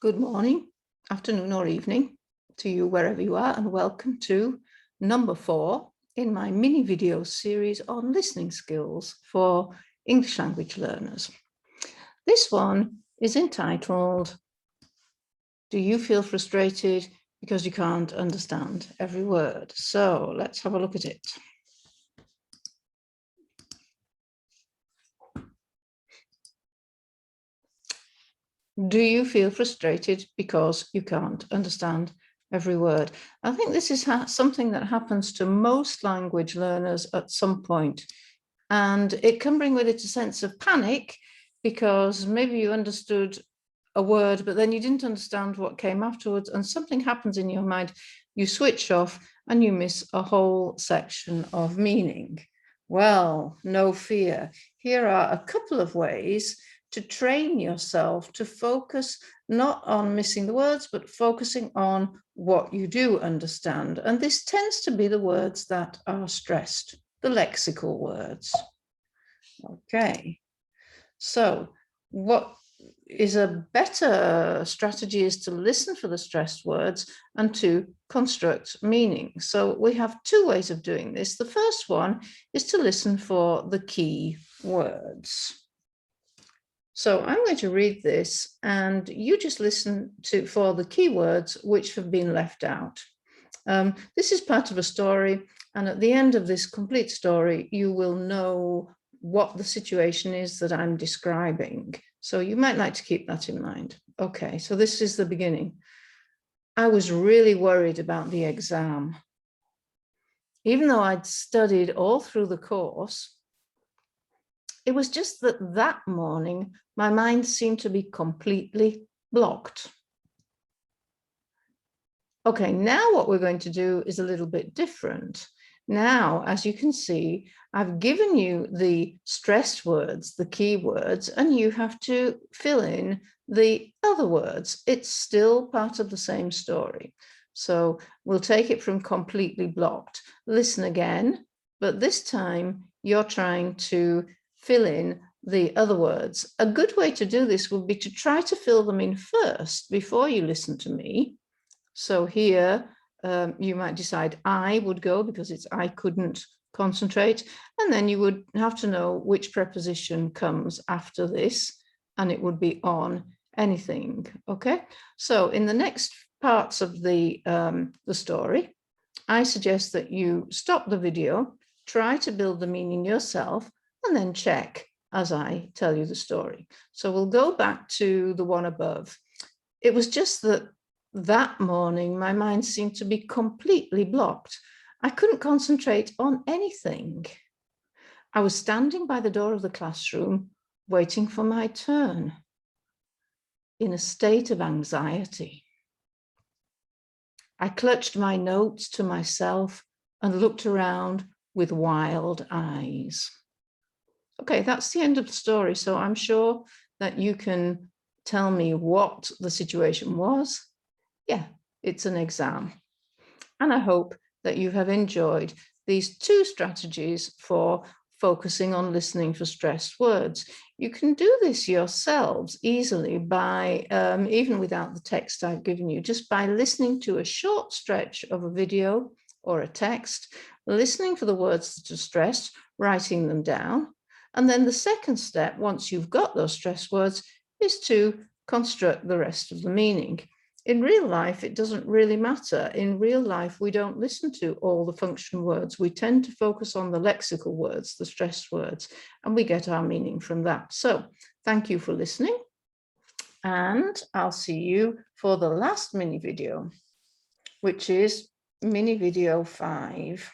Good morning, afternoon or evening to you wherever you are, and welcome to number 4 in my mini video series on listening skills for English language learners. This one is entitled, Do You Feel Frustrated Because You Can't Understand Every Word? So let's have a look at it. Do you feel frustrated because you can't understand every word? I think this is something that happens to most language learners at some point. And it can bring with it a sense of panic because maybe you understood a word, but then you didn't understand what came afterwards, and something happens in your mind. You switch off and you miss a whole section of meaning. Well, no fear. Here are a couple of ways to train yourself to focus not on missing the words, but focusing on what you do understand. And this tends to be the words that are stressed, the lexical words. Okay, so what is a better strategy is to listen for the stressed words and to construct meaning. So we have two ways of doing this. The first one is to listen for the key words. So I'm going to read this and you just listen for the keywords which have been left out. This is part of a story, and at the end of this complete story, you will know what the situation is that I'm describing. So you might like to keep that in mind. Okay, so this is the beginning. I was really worried about the exam. Even though I'd studied all through the course, it was just that morning, my mind seemed to be completely blocked. Okay, now what we're going to do is a little bit different. Now, as you can see, I've given you the stressed words, the key words, and you have to fill in the other words. It's still part of the same story. So we'll take it from completely blocked. Listen again, but this time you're trying to fill in the other words. A good way to do this would be to try to fill them in first before you listen to me. So here you might decide I would go because it's I couldn't concentrate, and then you would have to know which preposition comes after this, and it would be on anything. Okay, so in the next parts of the story, I suggest that you stop the video, try to build the meaning yourself, and then check as I tell you the story. So we'll go back to the one above. It was just that morning, my mind seemed to be completely blocked. I couldn't concentrate on anything. I was standing by the door of the classroom, waiting for my turn, in a state of anxiety. I clutched my notes to myself and looked around with wild eyes. Okay, that's the end of the story. So I'm sure that you can tell me what the situation was. Yeah, it's an exam. And I hope that you have enjoyed these two strategies for focusing on listening for stressed words. You can do this yourselves easily by, even without the text I've given you, just by listening to a short stretch of a video or a text, listening for the words that are stressed, writing them down. And then the second step, once you've got those stressed words, is to construct the rest of the meaning. In real life, it doesn't really matter. In real life, we don't listen to all the function words. We tend to focus on the lexical words, the stressed words, and we get our meaning from that. So thank you for listening, and I'll see you for the last mini video, which is mini video 5.